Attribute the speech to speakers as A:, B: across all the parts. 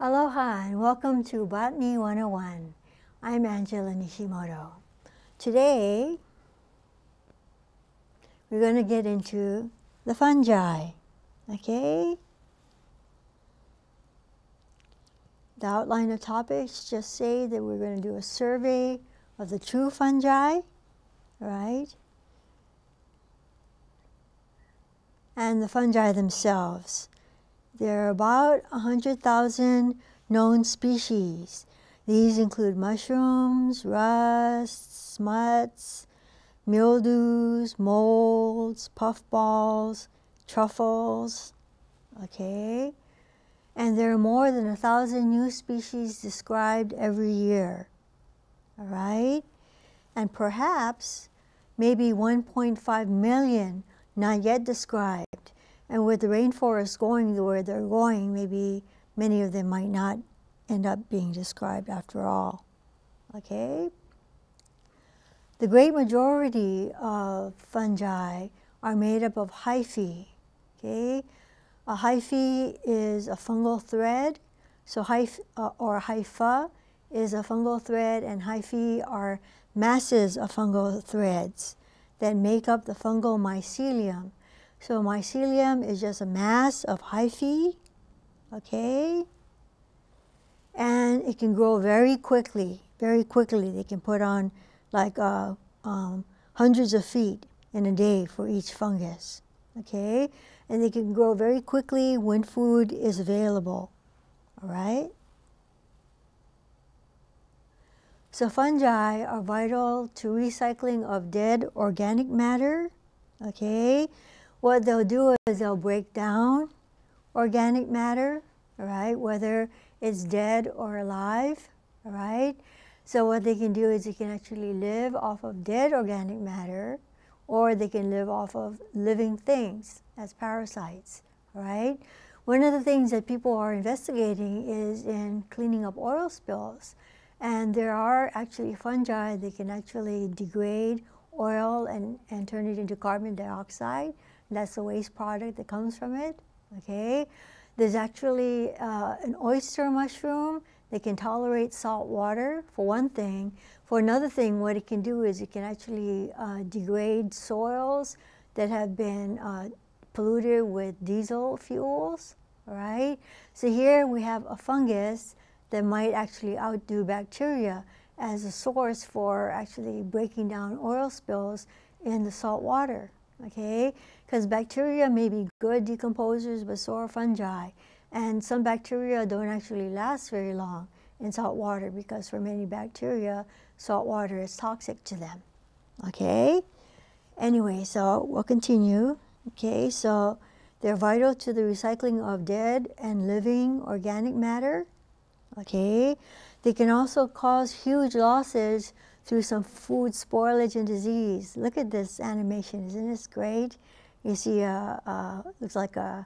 A: Aloha and welcome to Botany 101. I'm Angela Nishimoto. Today, we're going to get into the fungi, okay? The outline of topics just say that we're going to do a survey of the true fungi, right? And the fungi themselves. There are about 100,000 known species. These include mushrooms, rusts, smuts, mildews, molds, puffballs, truffles, okay? And there are more than 1,000 new species described every year, all right? And perhaps maybe 1.5 million not yet described. And with the rainforests going the way they're going, maybe many of them might not end up being described after all, okay? The great majority of fungi are made up of hyphae, okay? A hyphae is a fungal thread, so hypha is a fungal thread, and hyphae are masses of fungal threads that make up the fungal mycelium. So mycelium is just a mass of hyphae, okay? And it can grow very quickly, very quickly. They can put on like hundreds of feet in a day for each fungus, okay? And they can grow very quickly when food is available, all right? So fungi are vital to recycling of dead organic matter, okay? What they'll do is they'll break down organic matter, all right, whether it's dead or alive, all right? So what they can do is they can actually live off of dead organic matter, or they can live off of living things as parasites, all right? One of the things that people are investigating is in cleaning up oil spills. And there are actually fungi that can actually degrade oil and turn it into carbon dioxide. That's the waste product that comes from it, okay? There's actually an oyster mushroom that can tolerate salt water, for one thing. For another thing, what it can do is it can actually degrade soils that have been polluted with diesel fuels, all right? So here we have a fungus that might actually outdo bacteria as a source for actually breaking down oil spills in the salt water, okay? Because bacteria may be good decomposers, but so are fungi. And some bacteria don't actually last very long in salt water because for many bacteria, salt water is toxic to them, okay? Anyway, so we'll continue, okay? So they're vital to the recycling of dead and living organic matter, okay? They can also cause huge losses through some food spoilage and disease. Look at this animation, isn't this great? You see, looks like a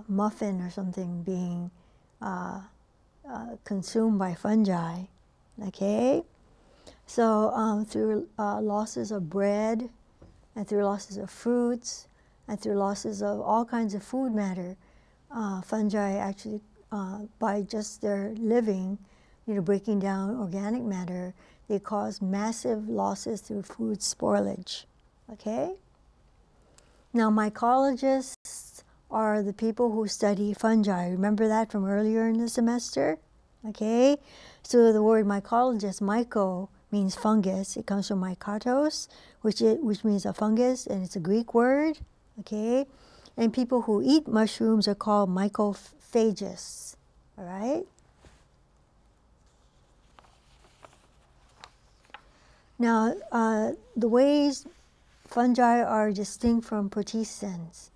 A: muffin or something being consumed by fungi, okay? So through losses of bread, and through losses of fruits, and through losses of all kinds of food matter, fungi actually, by just their living, you know, breaking down organic matter, they cause massive losses through food spoilage, okay? Now, mycologists are the people who study fungi. Remember that from earlier in the semester, okay? So the word mycologist, myco, means fungus. It comes from mykotos, which means a fungus, and it's a Greek word, okay? And people who eat mushrooms are called mycophagists, all right? Now, the ways fungi are distinct from protistans,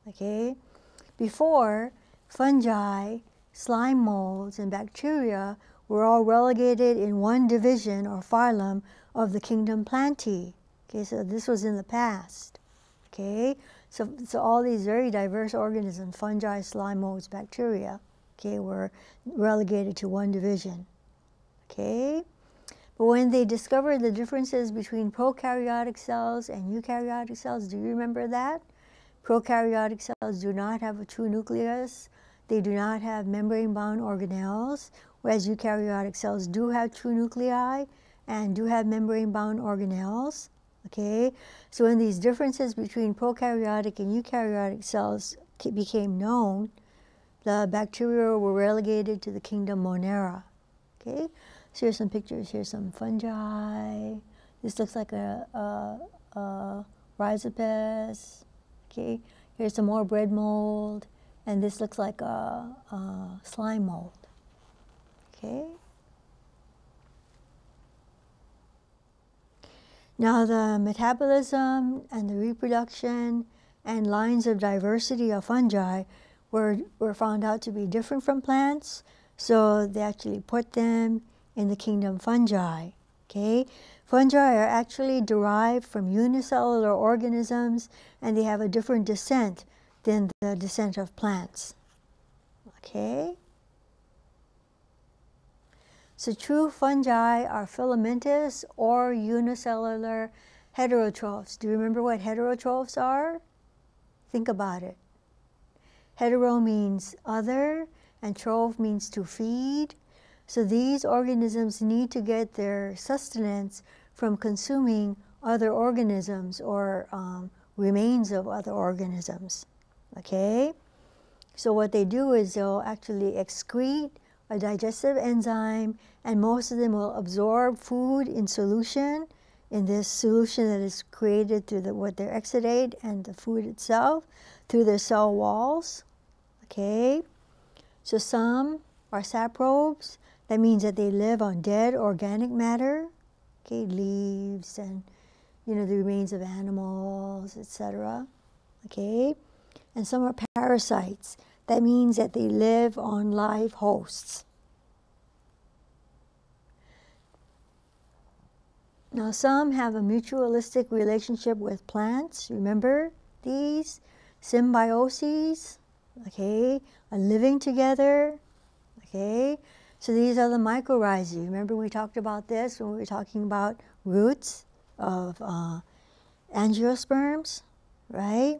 A: okay? Before, fungi, slime molds, and bacteria were all relegated in one division or phylum of the kingdom Plantae. Okay, so this was in the past, okay? So all these very diverse organisms, fungi, slime molds, bacteria, okay, were relegated to one division, okay? But when they discovered the differences between prokaryotic cells and eukaryotic cells, do you remember that? Prokaryotic cells do not have a true nucleus. they do not have membrane-bound organelles, whereas eukaryotic cells do have true nuclei and do have membrane-bound organelles. Okay, so when these differences between prokaryotic and eukaryotic cells became known, the bacteria were relegated to the kingdom Monera. Okay, so here's some pictures. Here's some fungi. This looks like a rhizopus. Okay, here's some more bread mold, and this looks like a slime mold. Okay. Now the metabolism and the reproduction and lines of diversity of fungi were found out to be different from plants, so they actually put them in the kingdom fungi. Okay? Fungi are actually derived from unicellular organisms, and they have a different descent than the descent of plants. Okay? So true fungi are filamentous or unicellular heterotrophs. Do you remember what heterotrophs are? Think about it. Hetero means other, and troph means to feed. So these organisms need to get their sustenance from consuming other organisms or remains of other organisms. Okay? So what they do is they'll actually excrete a digestive enzyme, and most of them will absorb food in solution, in this solution that is created through what their exudate and the food itself, through their cell walls. Okay? So some are saprobes. That means that they live on dead organic matter, okay, leaves and, you know, the remains of animals, etc. Okay? And some are parasites. That means that they live on live hosts. Now some have a mutualistic relationship with plants. Remember these? Symbioses, okay, are living together, okay. So these are the mycorrhizae. Remember we talked about this when we were talking about roots of angiosperms, right?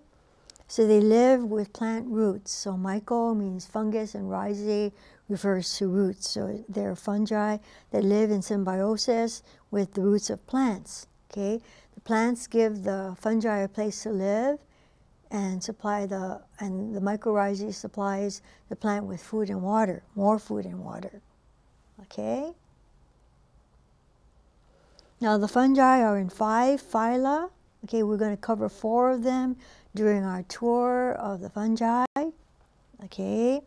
A: So they live with plant roots. So myco means fungus and rhizae refers to roots. So they're fungi that live in symbiosis with the roots of plants, okay? The plants give the fungi a place to live and the mycorrhizae supplies the plant with food and water, more food and water, okay? Now the fungi are in 5 phyla. Okay, we're going to cover 4 of them during our tour of the fungi. Okay,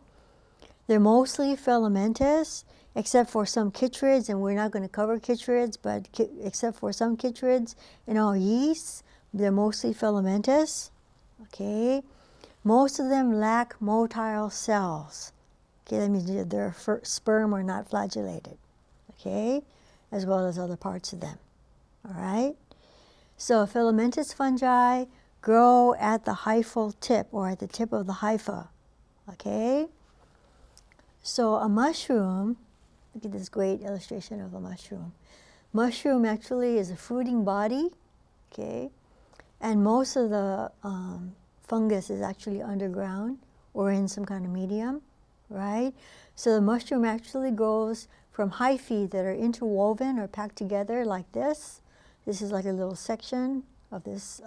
A: they're mostly filamentous, except for some chytrids, and we're not going to cover chytrids, but except for some chytrids and all yeasts, they're mostly filamentous. Okay, most of them lack motile cells. Okay, that means their sperm are not flagellated. Okay, as well as other parts of them. All right. So filamentous fungi grow at the hyphal tip, or at the tip of the hypha, okay? So a mushroom, look at this great illustration of a mushroom. Mushroom actually is a fruiting body, okay? And most of the fungus is actually underground or in some kind of medium, right? So the mushroom actually grows from hyphae that are interwoven or packed together like this. This is like a little section of this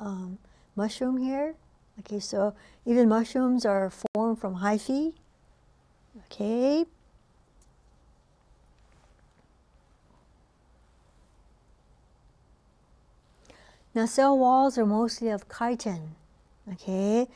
A: mushroom here. Okay, so even mushrooms are formed from hyphae. Okay. Now cell walls are mostly of chitin. Okay,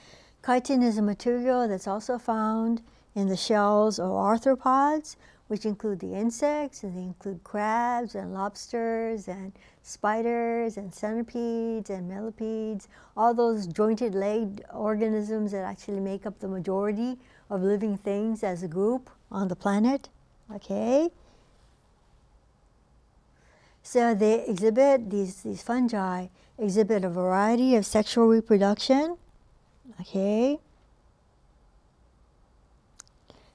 A: chitin is a material that's also found in the shells of arthropods, which include the insects, and they include crabs and lobsters and spiders and centipedes and millipedes, all those jointed-legged organisms that actually make up the majority of living things as a group on the planet. Okay? So they exhibit, these fungi exhibit a variety of sexual reproduction. Okay?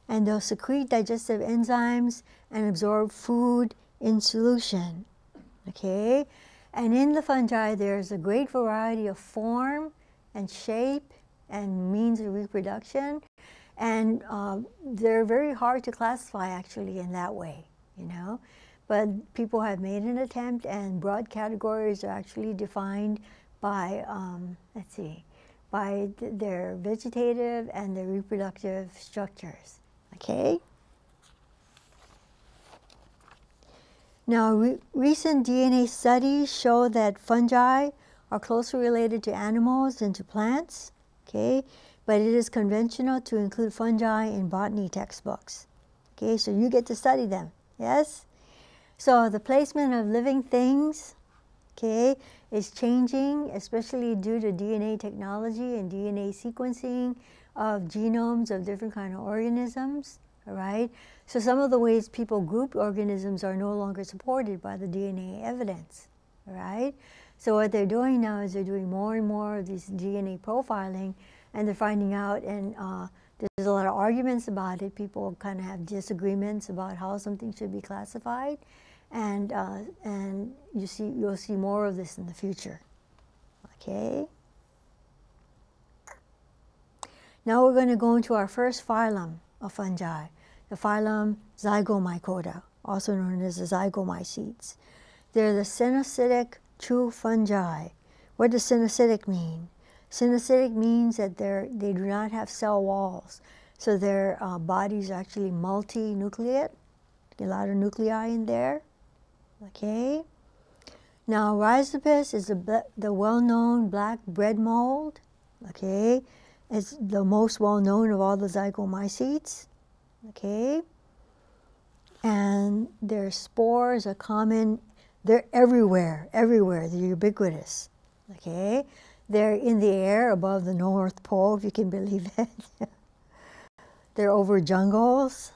A: And they'll secrete digestive enzymes and absorb food in solution. Okay? And in the fungi, there's a great variety of form and shape and means of reproduction. And they're very hard to classify actually in that way, you know. But people have made an attempt, and broad categories are actually defined by, let's see, by their vegetative and their reproductive structures, okay? Now, recent DNA studies show that fungi are closely related to animals than to plants, okay? But it is conventional to include fungi in botany textbooks, okay? So you get to study them, yes? So the placement of living things, okay, is changing, especially due to DNA technology and DNA sequencing of genomes of different kind of organisms, all right? So some of the ways people group organisms are no longer supported by the DNA evidence, all right? So what they're doing now is they're doing more and more of this DNA profiling, and they're finding out, and there's a lot of arguments about it. People kind of have disagreements about how something should be classified. And you'll see more of this in the future, okay? Now we're going to go into our first phylum of fungi, the phylum Zygomycota, also known as the zygomycetes. They're the cenocytic true fungi. What does cenocytic mean? Cenocytic means that they do not have cell walls, so their bodies are actually multinucleate, a lot of nuclei in there. Okay. Now, Rhizopus is the well-known black bread mold. Okay, it's the most well-known of all the zygomycetes. Okay, and their spores are common. They're everywhere. Everywhere. They're ubiquitous. Okay, they're in the air above the North Pole, if you can believe it. They're over jungles.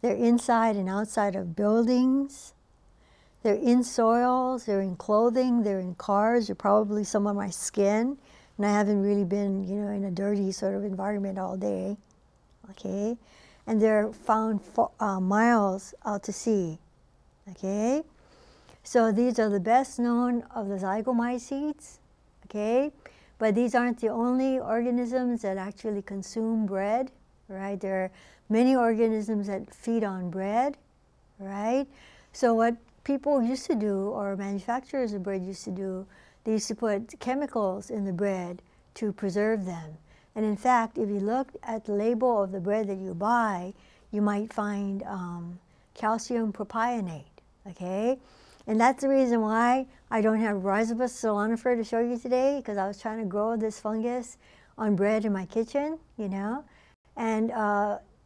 A: They're inside and outside of buildings. They're in soils, they're in clothing, they're in cars, they're probably some of my skin, and I haven't really been, you know, in a dirty sort of environment all day, okay? And they're found miles out to sea, okay? So these are the best known of the zygomycetes, okay? But these aren't the only organisms that actually consume bread, right? There are many organisms that feed on bread, right? So what people used to do, or manufacturers of bread used to do, they used to put chemicals in the bread to preserve them. And in fact, if you look at the label of the bread that you buy, you might find calcium propionate, okay? And that's the reason why I don't have Rhizopus solanifer to show you today, because I was trying to grow this fungus on bread in my kitchen, you know? And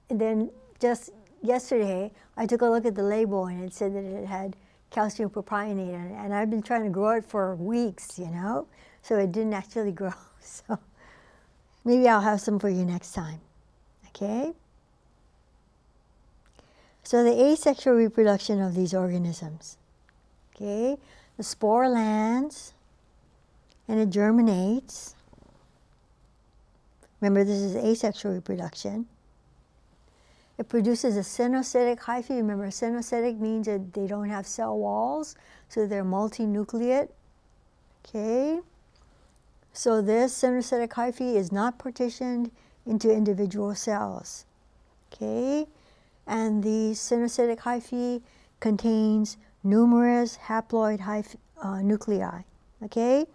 A: then just yesterday, I took a look at the label, and it said that it had calcium propionate in it, and I've been trying to grow it for weeks, you know, so it didn't actually grow. So maybe I'll have some for you next time, okay? So the asexual reproduction of these organisms, okay? The spore lands, and it germinates. Remember, this is asexual reproduction. It produces a cenocytic hyphae. Remember, cenocytic means that they don't have cell walls, so they're multinucleate. Okay? So this cenocytic hyphae is not partitioned into individual cells. Okay? And the cenocytic hyphae contains numerous haploid nuclei. Okay?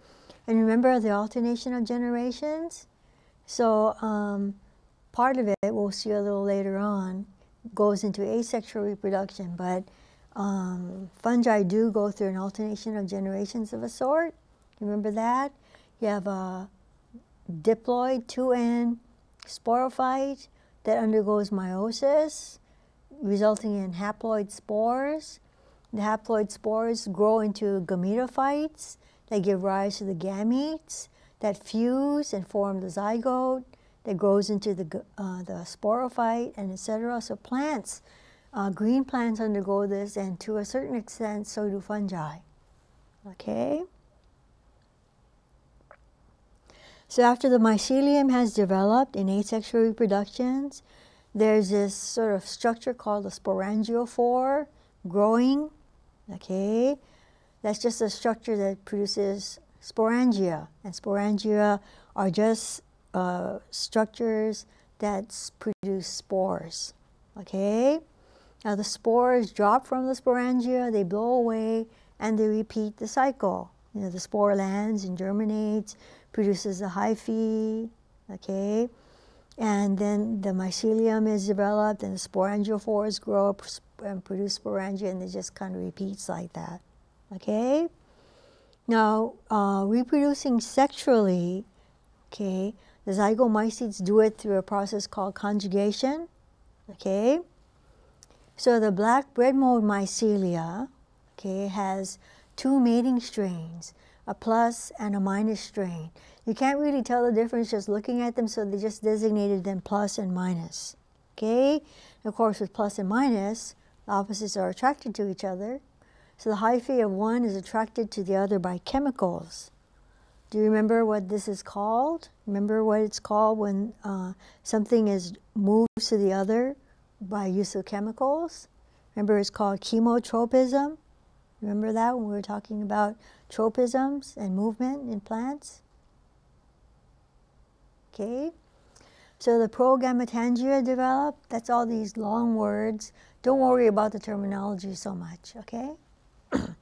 A: And remember the alternation of generations? So part of it, we'll see a little later on, goes into asexual reproduction, but fungi do go through an alternation of generations of a sort. Remember that? You have a diploid 2N sporophyte that undergoes meiosis, resulting in haploid spores. The haploid spores grow into gametophytes that give rise to the gametes that fuse and form the zygote that grows into the sporophyte, and etc. So plants, green plants undergo this, and to a certain extent, so do fungi. Okay? So after the mycelium has developed in asexual reproductions, there's this sort of structure called the sporangiophore growing. Okay? That's just a structure that produces sporangia, and sporangia are just structures that produce spores. Okay? Now the spores drop from the sporangia, they blow away, and they repeat the cycle. You know, the spore lands and germinates, produces a hyphae, okay? And then the mycelium is developed, and the sporangiophores grow up and produce sporangia, and it just kind of repeats like that, okay? Now, reproducing sexually, okay, the zygomycetes do it through a process called conjugation, okay? So the black bread mold mycelia, okay, has two mating strains, a plus and a minus strain. You can't really tell the difference just looking at them, so they just designated them plus and minus, okay? And of course, with plus and minus, the opposites are attracted to each other. So the hyphae of one is attracted to the other by chemicals. Do you remember what this is called? Remember what it's called when something is moves to the other by use of chemicals? Remember, it's called chemotropism. Remember that when we were talking about tropisms and movement in plants? Okay. So the progammetangia develop. That's all these long words. Don't worry about the terminology so much, okay? But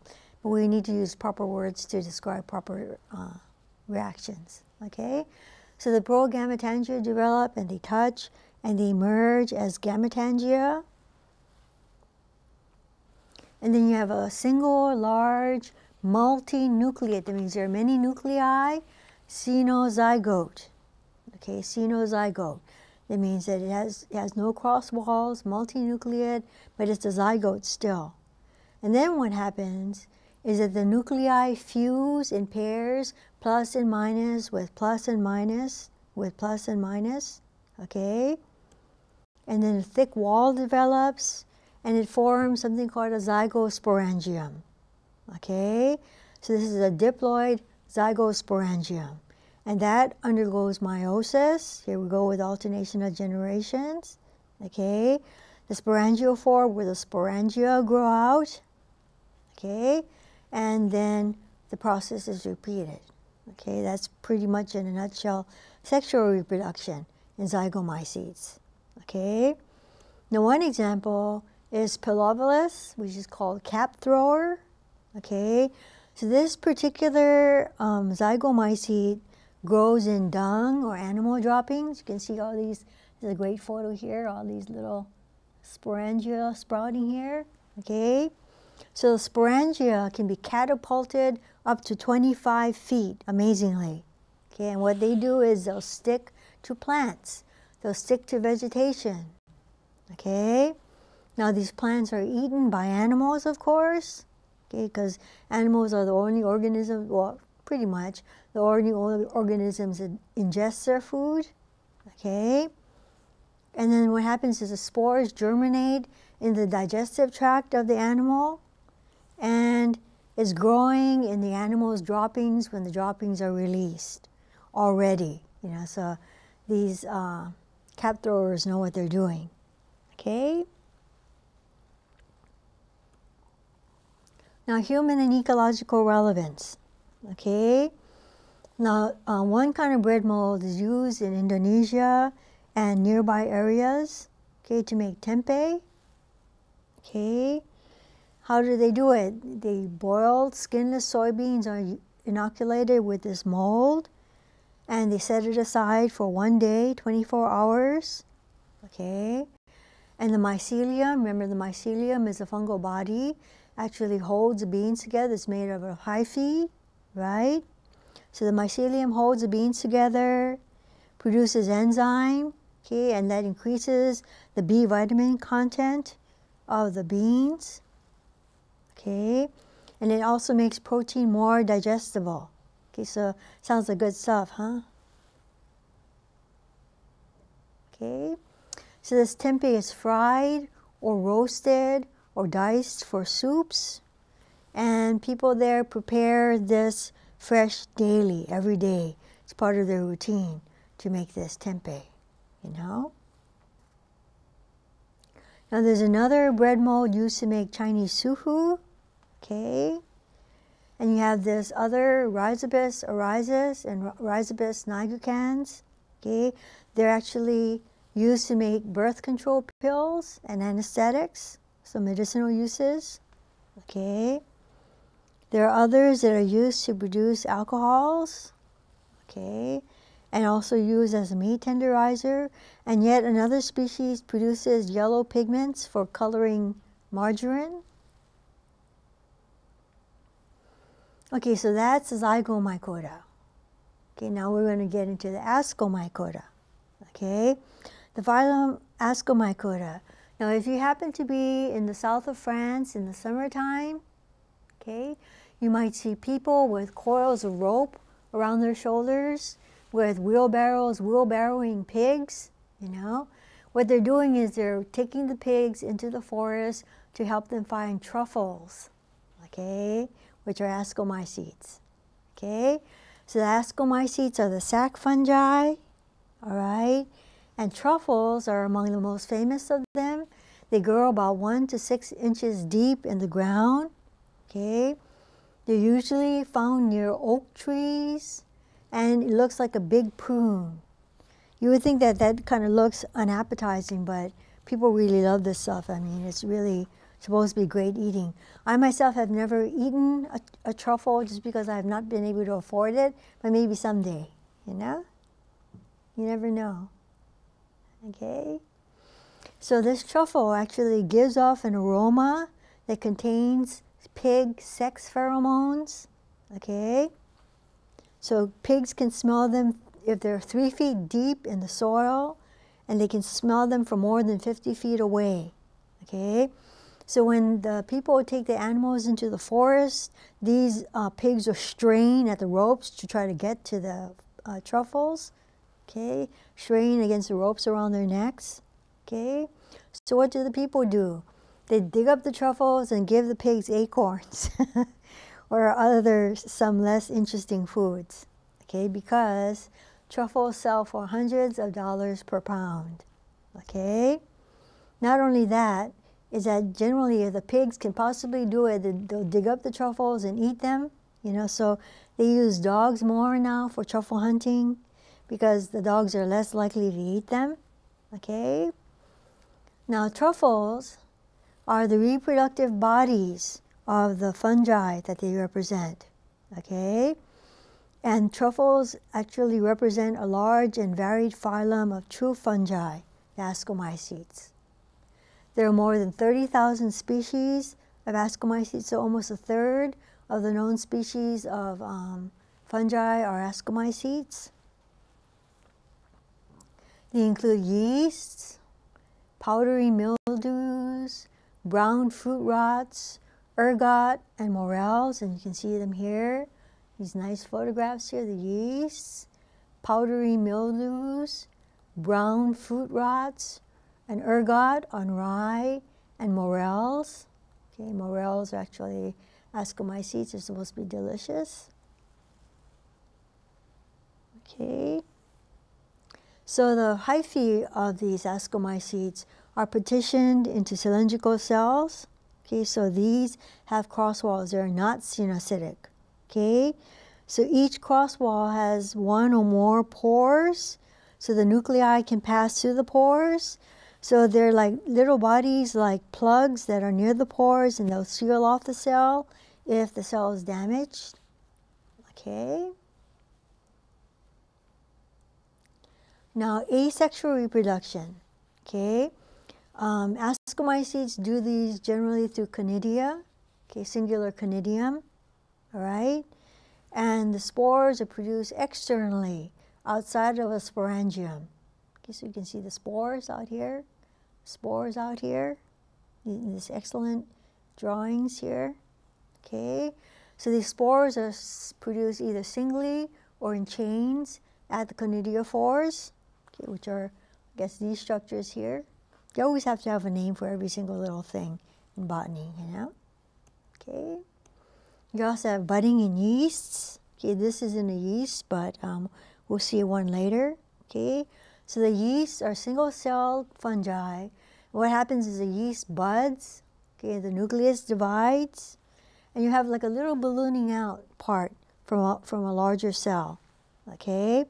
A: we need to use proper words to describe proper reactions, okay? So the progammetangia develop, and they touch, and they merge as gammetangia. And then you have a single large multinucleate. That means there are many nuclei, cenozygote. Okay, cenozygote. That means that it has no cross walls, multinucleate, but it's a zygote still. And then what happens is that the nuclei fuse in pairs, plus and minus with plus and minus with plus and minus, okay? And then a thick wall develops, and it forms something called a zygosporangium, okay? So this is a diploid zygosporangium, and that undergoes meiosis. Here we go with alternation of generations, okay? The sporangiophore, where the sporangia grow out, okay? And then the process is repeated, okay? That's pretty much in a nutshell sexual reproduction in zygomycetes, okay? Now one example is Pilobolus, which is called cap thrower, okay? So this particular zygomycete grows in dung or animal droppings. You can see all these, there's a great photo here, all these little sporangia sprouting here, okay? So the sporangia can be catapulted up to 25 feet, amazingly, okay? And what they do is they'll stick to plants. They'll stick to vegetation, okay? Now these plants are eaten by animals, of course, okay? Because animals are the only organisms, well, pretty much, the only organisms that ingest their food, okay? And then what happens is the spores germinate in the digestive tract of the animal, and is growing in the animal's droppings when the droppings are released already. You know, so these cap throwers know what they're doing, okay? Now, human and ecological relevance, okay? Now, one kind of bread mold is used in Indonesia and nearby areas, okay, to make tempeh, okay? How do they do it? They boiled skinless soybeans are inoculated with this mold, and they set it aside for 1 day, 24 hours, okay? And the mycelium, remember the mycelium is a fungal body, actually holds the beans together. It's made of a hyphae, right? So the mycelium holds the beans together, produces enzyme, okay, and that increases the B vitamin content of the beans, okay? And it also makes protein more digestible. Okay, so sounds like good stuff, huh? Okay, so this tempeh is fried or roasted or diced for soups, and people there prepare this fresh daily, every day. It's part of their routine to make this tempeh, you know? Now there's another bread mold used to make Chinese suhu, okay? And you have this other Rhizopus oryzis and Rhizopus nigricans, okay? They're actually used to make birth control pills and anesthetics, so medicinal uses. Okay. There are others that are used to produce alcohols. Okay. And also used as a meat tenderizer. And yet another species produces yellow pigments for coloring margarine. Okay, so that's zygomycota. Okay, now we're going to get into the ascomycota. Okay, the phylum Ascomycota. Now, if you happen to be in the south of France in the summertime, okay, you might see people with coils of rope around their shoulders with wheelbarrows, wheelbarrowing pigs, you know. What they're doing is they're taking the pigs into the forest to help them find truffles, okay, which are ascomycetes, okay. So the ascomycetes are the sac fungi, all right, and truffles are among the most famous of them. They grow about 1 to 6 inches deep in the ground, okay. They're usually found near oak trees, and it looks like a big prune. You would think that that kind of looks unappetizing, but people really love this stuff. I mean, it's really supposed to be great eating. I myself have never eaten a truffle just because I have not been able to afford it, but maybe someday, you know? You never know, okay? So this truffle actually gives off an aroma that contains pig sex pheromones, okay? So pigs can smell them if they're 3 feet deep in the soil, and they can smell them from more than 50 feet away, okay? So when the people take the animals into the forest, these pigs will strain at the ropes to try to get to the truffles, okay? Strain against the ropes around their necks, okay? So what do the people do? They dig up the truffles and give the pigs acorns or some less interesting foods, okay? Because truffles sell for hundreds of dollars per pound, okay? Not only that, is that generally if the pigs can possibly do it, they'll dig up the truffles and eat them, you know, so they use dogs more now for truffle hunting because the dogs are less likely to eat them, okay? Now truffles are the reproductive bodies of the fungi that they represent, okay? And truffles actually represent a large and varied phylum of true fungi, the ascomycetes. There are more than 30,000 species of ascomycetes, so almost a third of the known species of fungi are ascomycetes. They include yeasts, powdery mildews, brown fruit rots, ergot, and morels, and you can see them here. These nice photographs here, the yeasts, powdery mildews, brown fruit rots, and ergot on rye, and morels. Okay, morels are actually ascomycetes. They're supposed to be delicious. Okay. So the hyphae of these ascomycetes are partitioned into cylindrical cells. Okay, so these have cross walls. They're not cenocytic. Okay, so each cross wall has 1 or more pores, so the nuclei can pass through the pores. So they're like little bodies, like plugs that are near the pores, and they'll seal off the cell if the cell is damaged. Okay. Now, asexual reproduction. Okay. Ascomycetes do these generally through conidia, okay, singular conidium, all right? And the spores are produced externally outside of a sporangium. Okay, so you can see the spores out here, in these excellent drawings here, okay? So these spores are produced either singly or in chains at the conidiophores, okay, which are, I guess, these structures here. You always have to have a name for every single little thing in botany, you know? Okay. You also have budding in yeasts. Okay, this isn't a yeast, but we'll see one later. Okay, so the yeasts are single-celled fungi. What happens is the yeast buds. Okay, the nucleus divides, and you have like a little ballooning out part from a larger cell. Okay,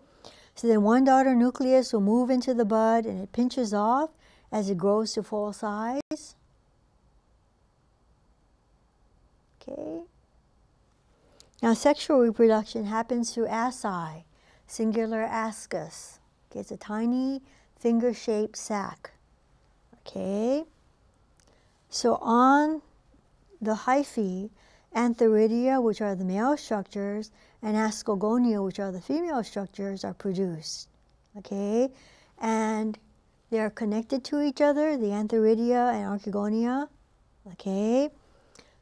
A: So then one daughter nucleus will move into the bud and it pinches off as it grows to full size. Okay. Now sexual reproduction happens through asci, singular ascus. Okay, it's a tiny finger-shaped sac. Okay. So on the hyphae, antheridia, which are the male structures, and ascogonia, which are the female structures, are produced. Okay, and they are connected to each other, the antheridia and archegonia. Okay,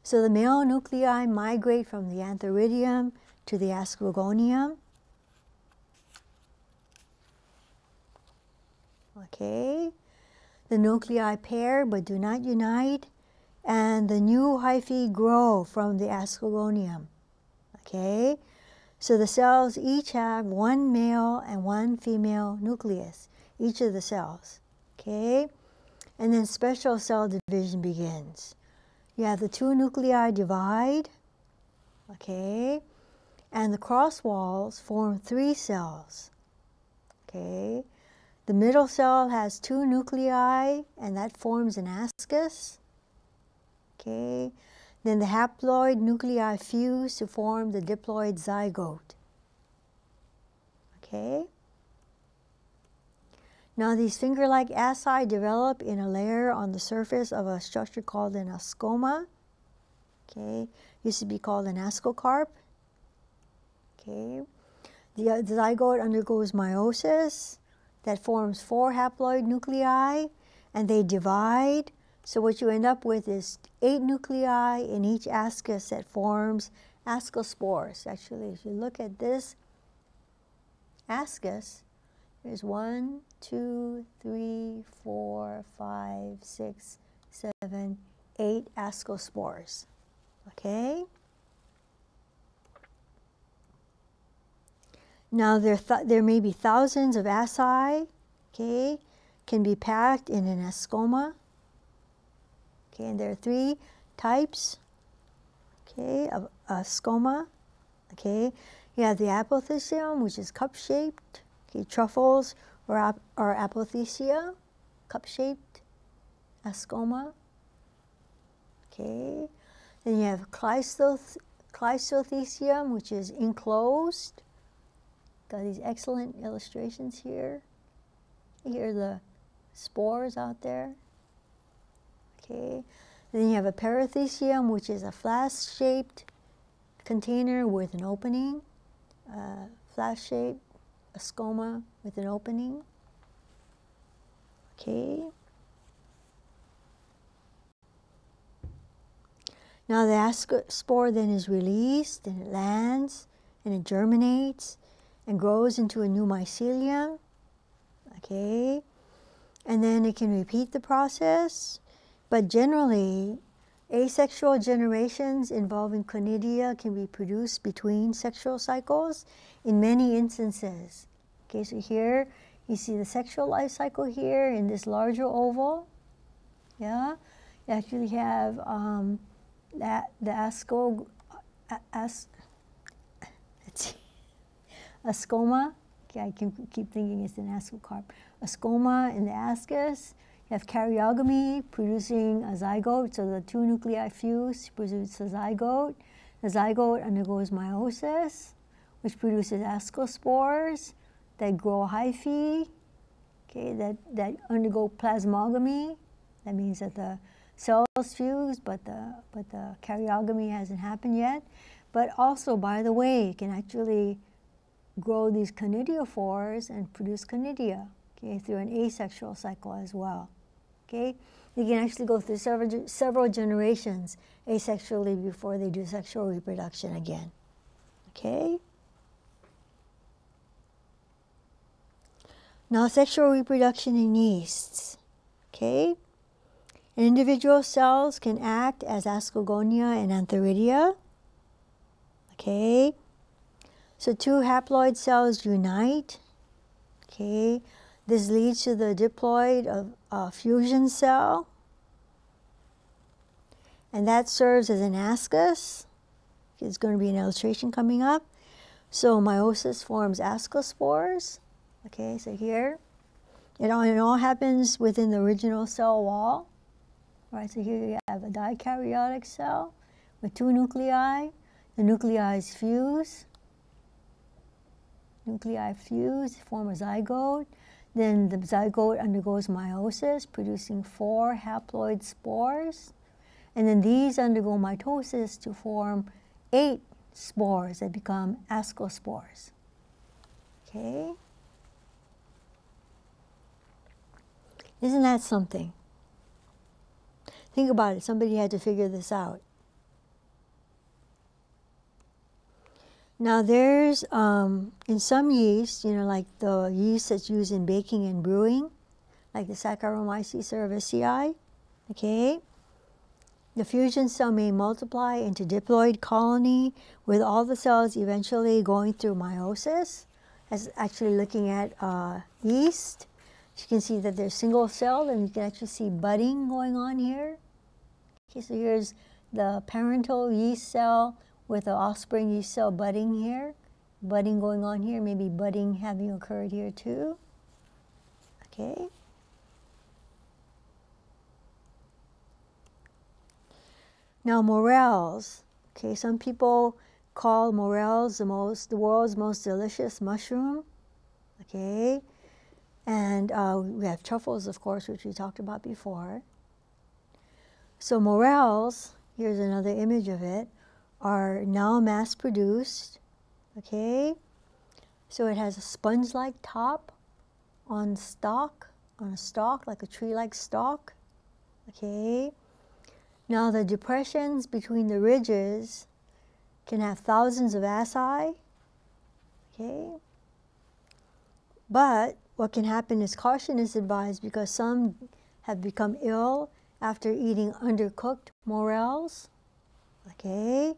A: so the male nuclei migrate from the antheridium to the ascogonium. Okay, the nuclei pair but do not unite, and the new hyphae grow from the ascogonium. Okay, so the cells each have one male and one female nucleus, each of the cells. Okay, and then special cell division begins. You have the two nuclei divide, okay, and the cross walls form 3 cells. Okay, the middle cell has 2 nuclei, and that forms an ascus. Okay, then the haploid nuclei fuse to form the diploid zygote. Okay. Now these finger-like asci develop in a layer on the surface of a structure called an ascoma. Okay, used to be called an ascocarp. Okay, the zygote undergoes meiosis that forms 4 haploid nuclei, and they divide. So what you end up with is 8 nuclei in each ascus that forms ascospores. Actually, if you look at this ascus, there's 1, 2, 3, 4, 5, 6, 7, 8 ascospores. Okay? Now there may be thousands of asci, okay, can be packed in an ascoma. Okay, and there are 3 types, okay, of ascoma. Okay, you have the apothecium, which is cup-shaped. Okay, truffles or apothecia, cup-shaped ascoma. Okay, then you have cleistothecium, which is enclosed. Got these excellent illustrations here. Here are the spores out there. Okay, then you have a perithecium, which is a flask-shaped container with an opening, flask-shaped ascoma with an opening. Okay. Now the ascospore then is released, and it lands, and it germinates, and grows into a new mycelium. Okay, and then it can repeat the process. But generally, asexual generations involving conidia can be produced between sexual cycles in many instances. Okay, so here you see the sexual life cycle here in this larger oval. Yeah, you actually have the ascoma. Okay, I can keep thinking it's an ascocarp. Ascoma in the ascus. You have karyogamy producing a zygote, so the 2 nuclei fuse to produce a zygote. The zygote undergoes meiosis, which produces ascospores that grow hyphae, okay, that undergo plasmogamy. That means that the cells fuse, but the karyogamy hasn't happened yet. But also, by the way, it can actually grow these conidiophores and produce conidia, okay, through an asexual cycle as well. Okay, they can actually go through several generations asexually before they do sexual reproduction again. Okay. Now, sexual reproduction in yeasts. Okay, individual cells can act as ascogonia and antheridia. Okay, so 2 haploid cells unite. Okay. This leads to the diploid of fusion cell, and that serves as an ascus. There's going to be an illustration coming up. So meiosis forms ascospores. Okay, so here, it all happens within the original cell wall. Right, so here you have a dikaryotic cell with 2 nuclei. The nuclei fuse. Nuclei fuse, form a zygote. Then the zygote undergoes meiosis, producing 4 haploid spores. And then these undergo mitosis to form 8 spores that become ascospores. Okay? Isn't that something? Think about it. Somebody had to figure this out. Now there's, in some yeast, like the yeast that's used in baking and brewing, like the Saccharomyces cerevisiae, okay? The fusion cell may multiply into diploid colony with all the cells eventually going through meiosis. That's actually looking at yeast. You can see that there's single cell, and you can actually see budding going on here. Okay, so here's the parental yeast cell with the offspring yeast cell budding here. Budding going on here, maybe budding having occurred here too. Okay. Now morels. Okay, some people call morels the world's most delicious mushroom. Okay. And we have truffles, of course, which we talked about before. So morels, here's another image of it, are now mass-produced, okay? So it has a sponge-like top on a stalk, like a tree-like stalk, okay? Now the depressions between the ridges can have thousands of asci, okay? But what can happen is caution is advised because some have become ill after eating undercooked morels, okay?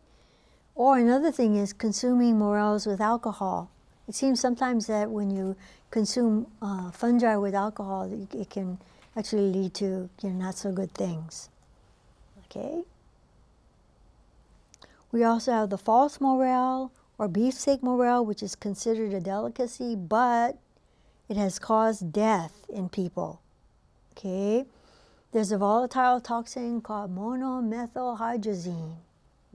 A: Or another thing is consuming morels with alcohol. It seems sometimes that when you consume fungi with alcohol, it can actually lead to not so good things, okay? We also have the false morel or beefsteak morel, which is considered a delicacy, but it has caused death in people, okay? There's a volatile toxin called monomethylhydrazine,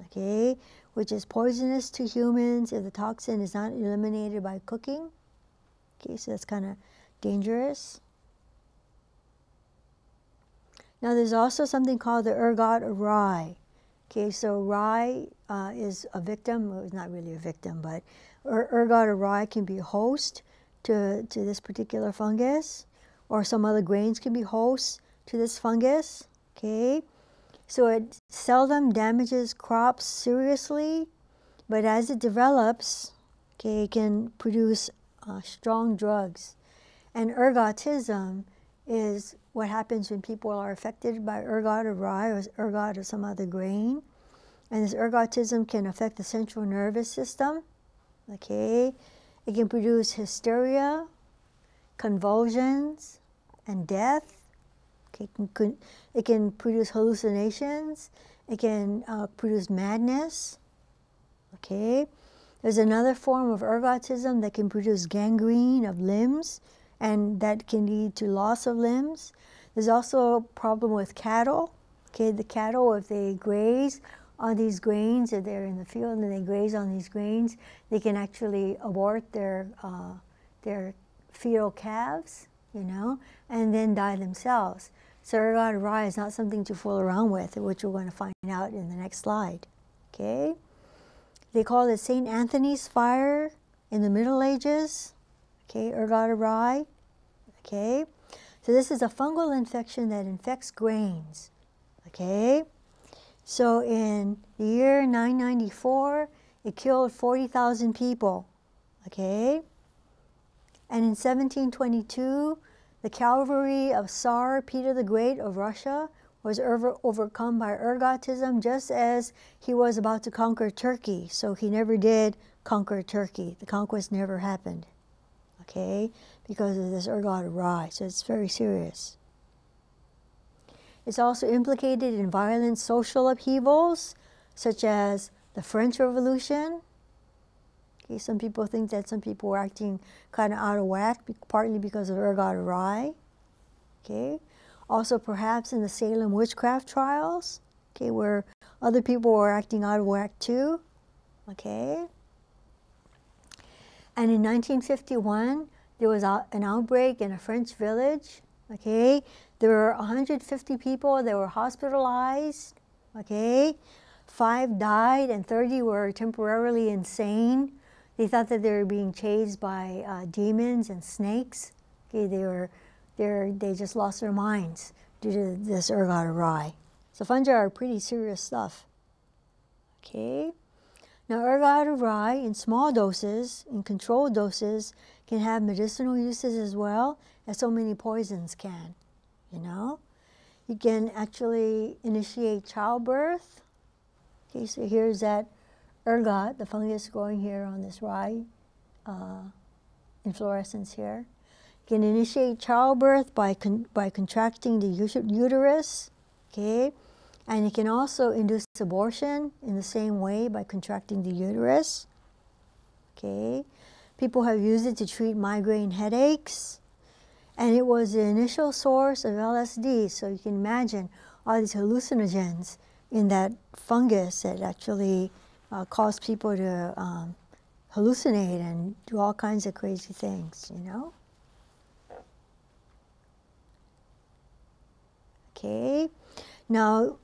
A: okay, which is poisonous to humans if the toxin is not eliminated by cooking. Okay, so that's kind of dangerous. Now there's also something called the ergot of rye. Okay, so rye is a victim, well, it's not really a victim, but ergot of rye can be a host to this particular fungus, or some other grains can be hosts to this fungus, okay? So it seldom damages crops seriously, but as it develops, okay, it can produce strong drugs. And ergotism is what happens when people are affected by ergot of rye or ergot of some other grain. And this ergotism can affect the central nervous system, okay? It can produce hysteria, convulsions, and death. Okay, it can produce hallucinations. It can produce madness. Okay, there's another form of ergotism that can produce gangrene of limbs, and that can lead to loss of limbs. There's also a problem with cattle. Okay, the cattle, if they graze on these grains, if they're in the field and they graze on these grains, they can actually abort their fetal calves, and then die themselves. So ergot of rye is not something to fool around with, which we're going to find out in the next slide. Okay? They call it St. Anthony's fire in the Middle Ages. Okay, ergot of rye. Okay? So this is a fungal infection that infects grains. Okay? So in the year 994, it killed 40,000 people. Okay? And in 1722, the cavalry of Tsar Peter the Great of Russia was overcome by ergotism just as he was about to conquer Turkey. So he never did conquer Turkey. The conquest never happened, okay, because of this ergot of rye. So it's very serious. It's also implicated in violent social upheavals, such as the French Revolution, Okay, some people think that some people were acting kind of out of whack, partly because of ergot awry. Okay, also perhaps in the Salem witchcraft trials, okay, where other people were acting out of whack too. Okay, and in 1951 there was an outbreak in a French village. Okay, there were 150 people that were hospitalized. Okay, 5 died and 30 were temporarily insane. They thought that they were being chased by demons and snakes. Okay, they just lost their minds due to this ergot awry. So fungi are pretty serious stuff. Okay, now ergot awry in small doses, in controlled doses, can have medicinal uses as well as so many poisons can. You know, you can actually initiate childbirth. Okay, so here's that ergot, the fungus growing here on this rye inflorescence here. You can initiate childbirth by contracting the uterus, okay? And it can also induce abortion in the same way by contracting the uterus, okay? People have used it to treat migraine headaches. And it was the initial source of LSD, so you can imagine all these hallucinogens in that fungus that actually cause people to hallucinate and do all kinds of crazy things, you know? Okay, now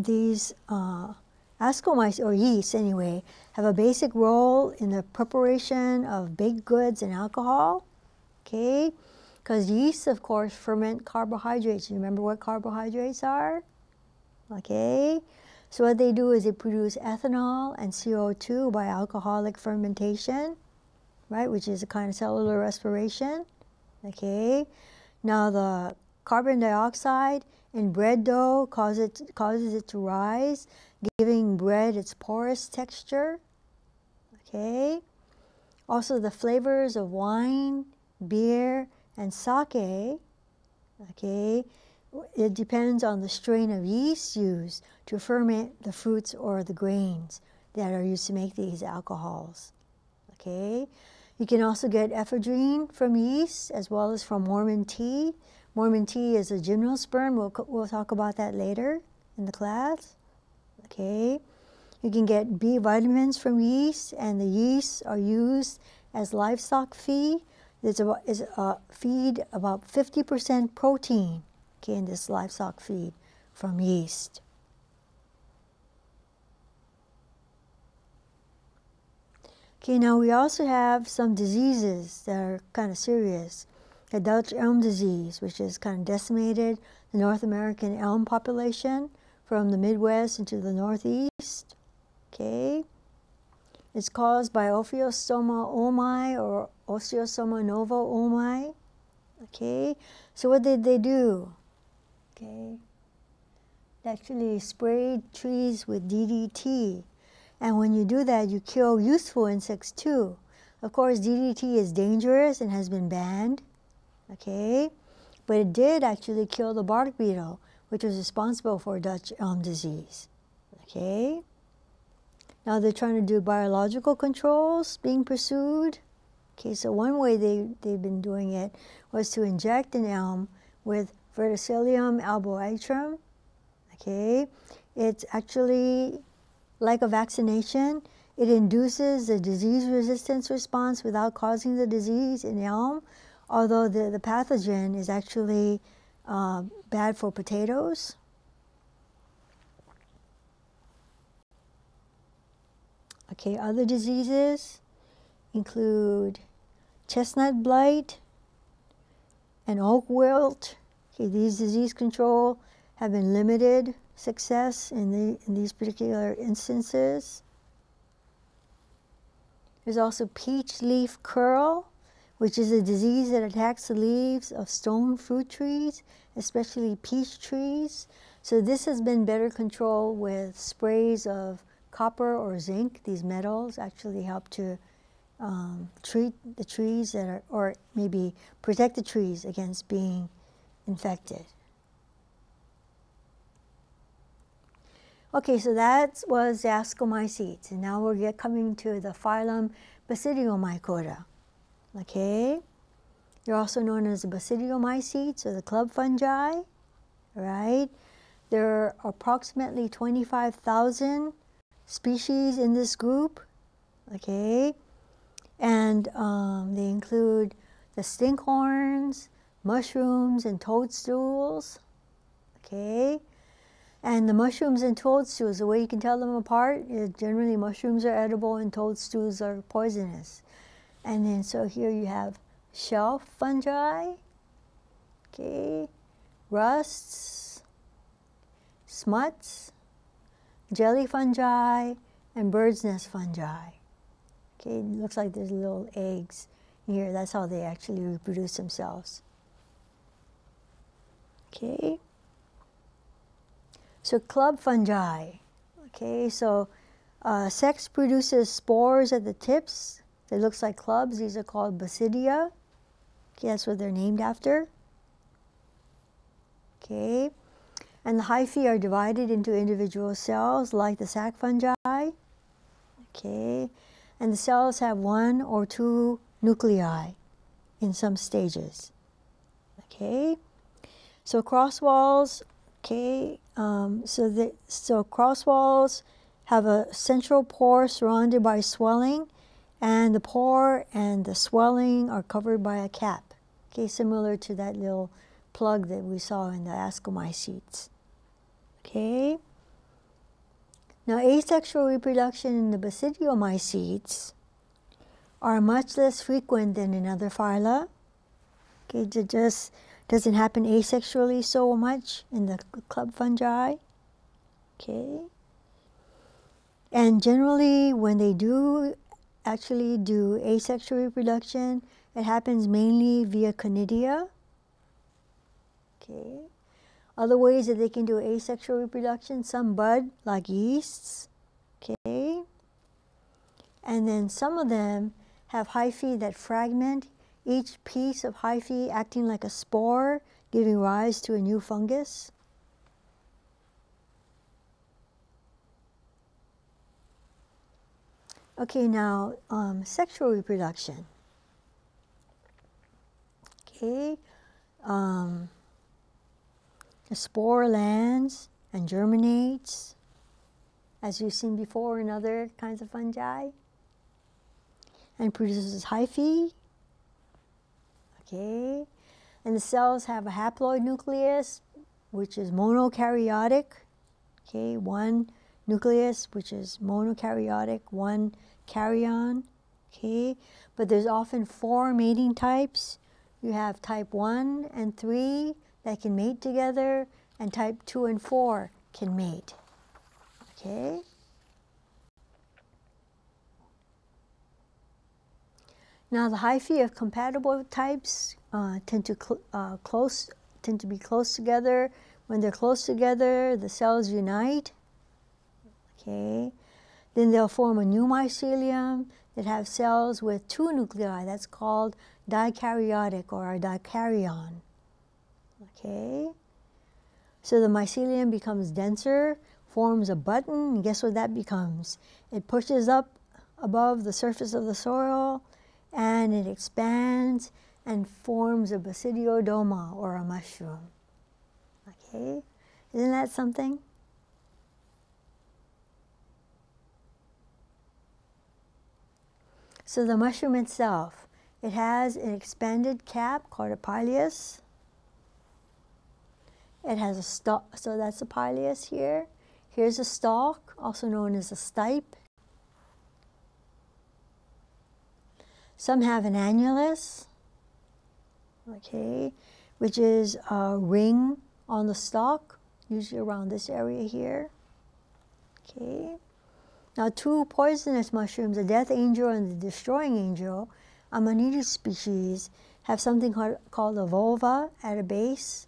A: these ascomyces, or yeast anyway, have a basic role in the preparation of baked goods and alcohol, okay? Because yeast, of course, ferment carbohydrates. You remember what carbohydrates are? Okay, so what they do is they produce ethanol and CO2 by alcoholic fermentation, right, which is a kind of cellular respiration. Okay, now the carbon dioxide in bread dough causes it to rise, giving bread its porous texture. Okay, also the flavors of wine, beer, and sake, okay, it depends on the strain of yeast used to ferment the fruits or the grains that are used to make these alcohols. Okay, you can also get ephedrine from yeast as well as from Mormon tea. Mormon tea is a gymnosperm. We'll talk about that later in the class. Okay, you can get B vitamins from yeast, and the yeasts are used as livestock feed. There's a feed about 50% protein, okay, in this livestock feed from yeast. Okay, now we also have some diseases that are kind of serious. The Dutch elm disease, which has kind of decimated the North American elm population from the Midwest into the Northeast. Okay, it's caused by Ophiostoma omi or Osteosoma nova omi. Okay, so what did they do? Okay, they actually sprayed trees with DDT. And when you do that, you kill useful insects too. Of course, DDT is dangerous and has been banned. Okay, but it did actually kill the bark beetle, which was responsible for Dutch elm disease. Okay, now they're trying to do biological controls being pursued. Okay, so one way they've been doing it was to inject an elm with Verticillium alboatrum. Okay, it's actually like a vaccination. It induces the disease resistance response without causing the disease in elm, although the pathogen is actually bad for potatoes. Okay, other diseases include chestnut blight and oak wilt. Okay, these disease control have been limited success in these particular instances. There's also peach leaf curl, which is a disease that attacks the leaves of stone fruit trees, especially peach trees. So this has been better controlled with sprays of copper or zinc. These metals actually help to treat the trees that are, or maybe protect the trees against being infected. Okay, so that was the ascomycetes, and now we're coming to the phylum Basidiomycota. Okay? They're also known as the basidiomycetes or the club fungi, right? There are approximately 25,000 species in this group, okay? And they include the stinkhorns, mushrooms, and toadstools, okay? And the mushrooms and toadstools, the way you can tell them apart is generally mushrooms are edible and toadstools are poisonous. And then so here you have shelf fungi, okay, rusts, smuts, jelly fungi, and bird's nest fungi. Okay, it looks like there's little eggs here. That's how they actually reproduce themselves. Okay. So club fungi. Okay, so sex produces spores at the tips. It looks like clubs. These are called basidia. Okay, that's what they're named after. Okay. And the hyphae are divided into individual cells like the sac fungi. Okay. And the cells have 1 or 2 nuclei in some stages. Okay. So cross walls, okay, so cross walls have a central pore surrounded by swelling, and the pore and the swelling are covered by a cap, okay, similar to that little plug that we saw in the ascomycetes. Okay. Now, asexual reproduction in the basidiomycetes are much less frequent than in other phyla. Okay, it just doesn't happen asexually so much in the club fungi. Okay. And generally, when they do actually do asexual reproduction, it happens mainly via conidia. Okay. Other ways that they can do asexual reproduction, some bud, like yeasts. Okay. And then some of them have hyphae that fragment, each piece of hyphae acting like a spore, giving rise to a new fungus. Okay, now sexual reproduction. Okay, the spore lands and germinates, as you've seen before in other kinds of fungi, and produces hyphae. Okay, and the cells have a haploid nucleus, which is monokaryotic. Okay, 1 nucleus, which is monokaryotic, 1 karyon. Okay, but there's often 4 mating types. You have type 1 and 3 that can mate together, and type 2 and 4 can mate. Okay. Now, the hyphae of compatible types tend to be close together. When they're close together, the cells unite. Okay. Then they'll form a new mycelium that have cells with 2 nuclei. That's called dikaryotic or a dikaryon. Okay. So the mycelium becomes denser, forms a button, and guess what that becomes? It pushes up above the surface of the soil, and it expands and forms a basidiodoma or a mushroom. Okay, isn't that something? So the mushroom itself, it has an expanded cap called a pileus. It has a stalk, so that's a pileus here. Here's a stalk, also known as a stipe. Some have an annulus, okay, which is a ring on the stalk, usually around this area here. Okay. Now, 2 poisonous mushrooms, the death angel and the destroying angel, Amanita species, have something called a vulva at a base,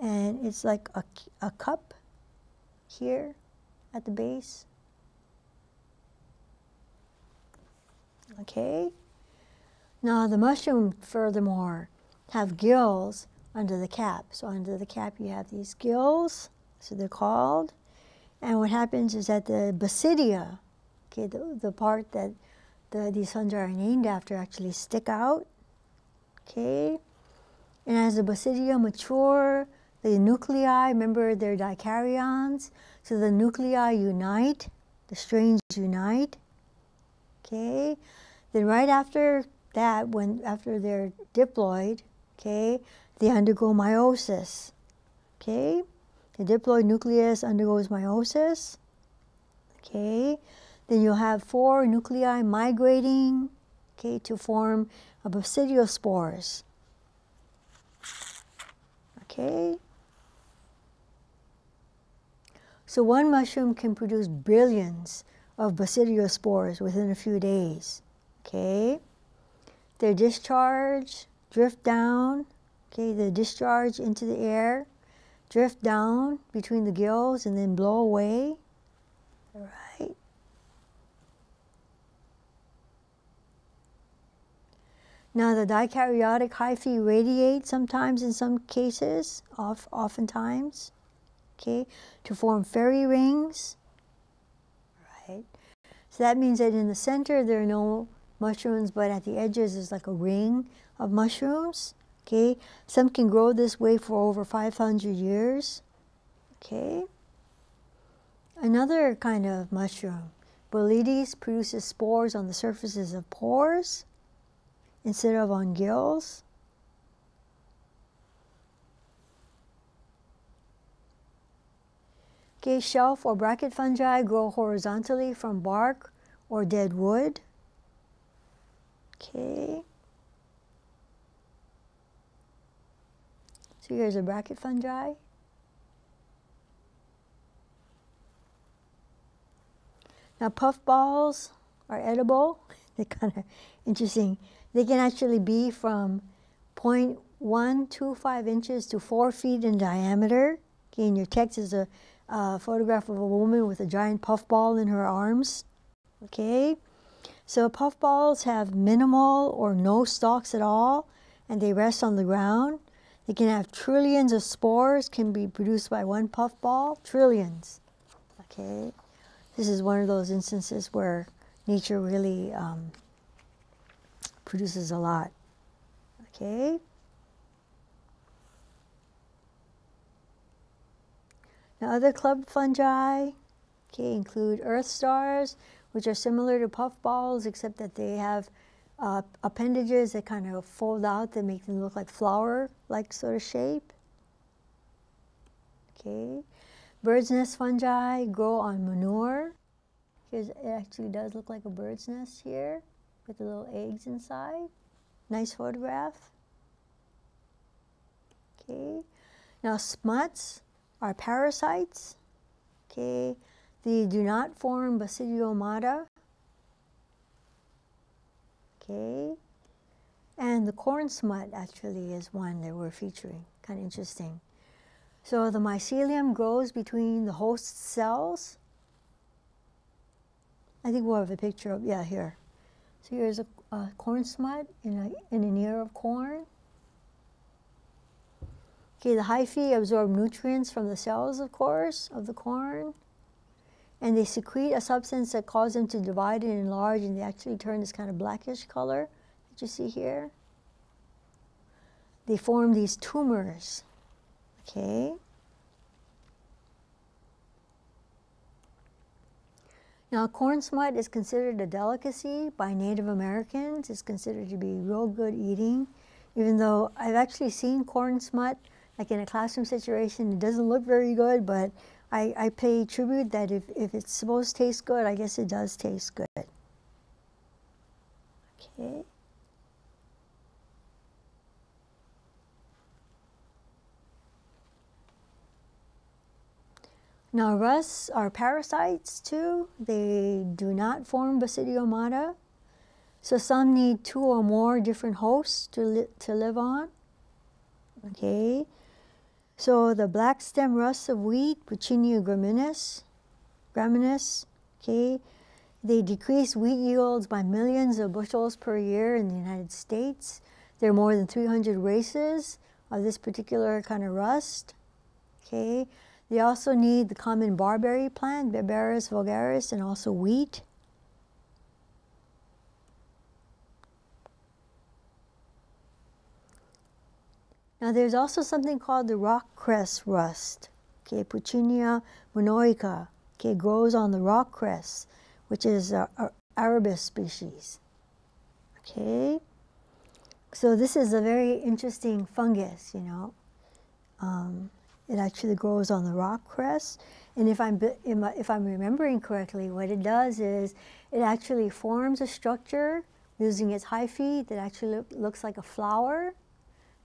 A: and it's like a cup here at the base. Okay. Now the mushroom, furthermore, have gills under the cap. So under the cap you have these gills, so they're called. And what happens is that the basidia, okay, the part that these fungi are named after actually stick out. Okay, and as the basidium mature, the nuclei, remember they're dicaryons, so the nuclei unite, the strains unite. Okay, then right after that, after they're diploid, okay, they undergo meiosis. Okay, the diploid nucleus undergoes meiosis. Okay, then you'll have 4 nuclei migrating, okay, to form a basidiospores. Okay, so one mushroom can produce billions of basidiospores within a few days. Okay, they discharge, drift down. Okay, they discharge into the air, drift down between the gills, and then blow away. All right. Now the dikaryotic hyphae radiate sometimes in some cases, oftentimes, okay, to form fairy rings. Right. So that means that in the center there are no mushrooms, but at the edges is like a ring of mushrooms. Okay, some can grow this way for over 500 years. Okay, another kind of mushroom, Boletes, produces spores on the surfaces of pores instead of on gills. Okay, shelf or bracket fungi grow horizontally from bark or dead wood. Okay. So here's a bracket fungi. Now puffballs are edible. They're kind of interesting. They can actually be from 0.125 inches to 4 feet in diameter. Okay, in your text is a photograph of a woman with a giant puffball in her arms. Okay, so puffballs have minimal or no stalks at all, and they rest on the ground. They can have trillions of spores, can be produced by one puffball, trillions. Okay, this is one of those instances where nature really produces a lot. Okay. Now other club fungi, okay, include earth stars, which are similar to puffballs, except that they have appendages that kind of fold out that make them look like flower-like sort of shape. Okay. Bird's nest fungi grow on manure. It actually does look like a bird's nest here with the little eggs inside. Nice photograph. Okay. Now smuts are parasites. Okay. They do not form basidiomata. Okay. And the corn smut actually is one that we're featuring. Kind of interesting. So the mycelium grows between the host cells. I think we'll have a picture of, yeah, here. So here's a corn smut in an ear of corn. Okay, the hyphae absorb nutrients from the cells, of course, of the corn. And they secrete a substance that causes them to divide and enlarge, and they actually turn this kind of blackish color that you see here. They form these tumors. Okay. Now, corn smut is considered a delicacy by Native Americans. It's considered to be real good eating, even though I've actually seen corn smut, like in a classroom situation. It doesn't look very good, but I pay tribute that if it's supposed to taste good, I guess it does taste good. Okay. Now rusts are parasites too. They do not form basidiomata. So some need 2 or more different hosts to live on. Okay. So the black stem rusts of wheat, Puccinia graminis, okay, they decrease wheat yields by millions of bushels per year in the United States. There are more than 300 races of this particular kind of rust. Okay. They also need the common barberry plant, Berberis vulgaris, and also wheat. Now there's also something called the rock cress rust. Okay, Puccinia monoica. Okay, grows on the rock cress, which is a Arabis species. Okay, so this is a very interesting fungus, you know. It actually grows on the rock cress, and if I'm remembering correctly, what it does is it actually forms a structure using its hyphae that actually looks like a flower.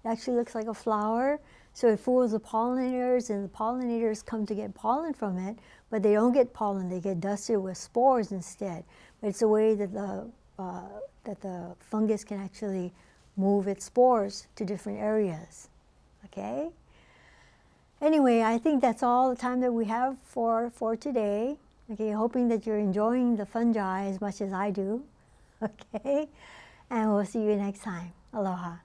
A: It actually looks like a flower, so it fools the pollinators, and the pollinators come to get pollen from it, but they don't get pollen, they get dusted with spores instead. But it's a way that the fungus can actually move its spores to different areas, okay? Anyway, I think that's all the time that we have for today. Okay, hoping that you're enjoying the fungi as much as I do, okay? And we'll see you next time. Aloha.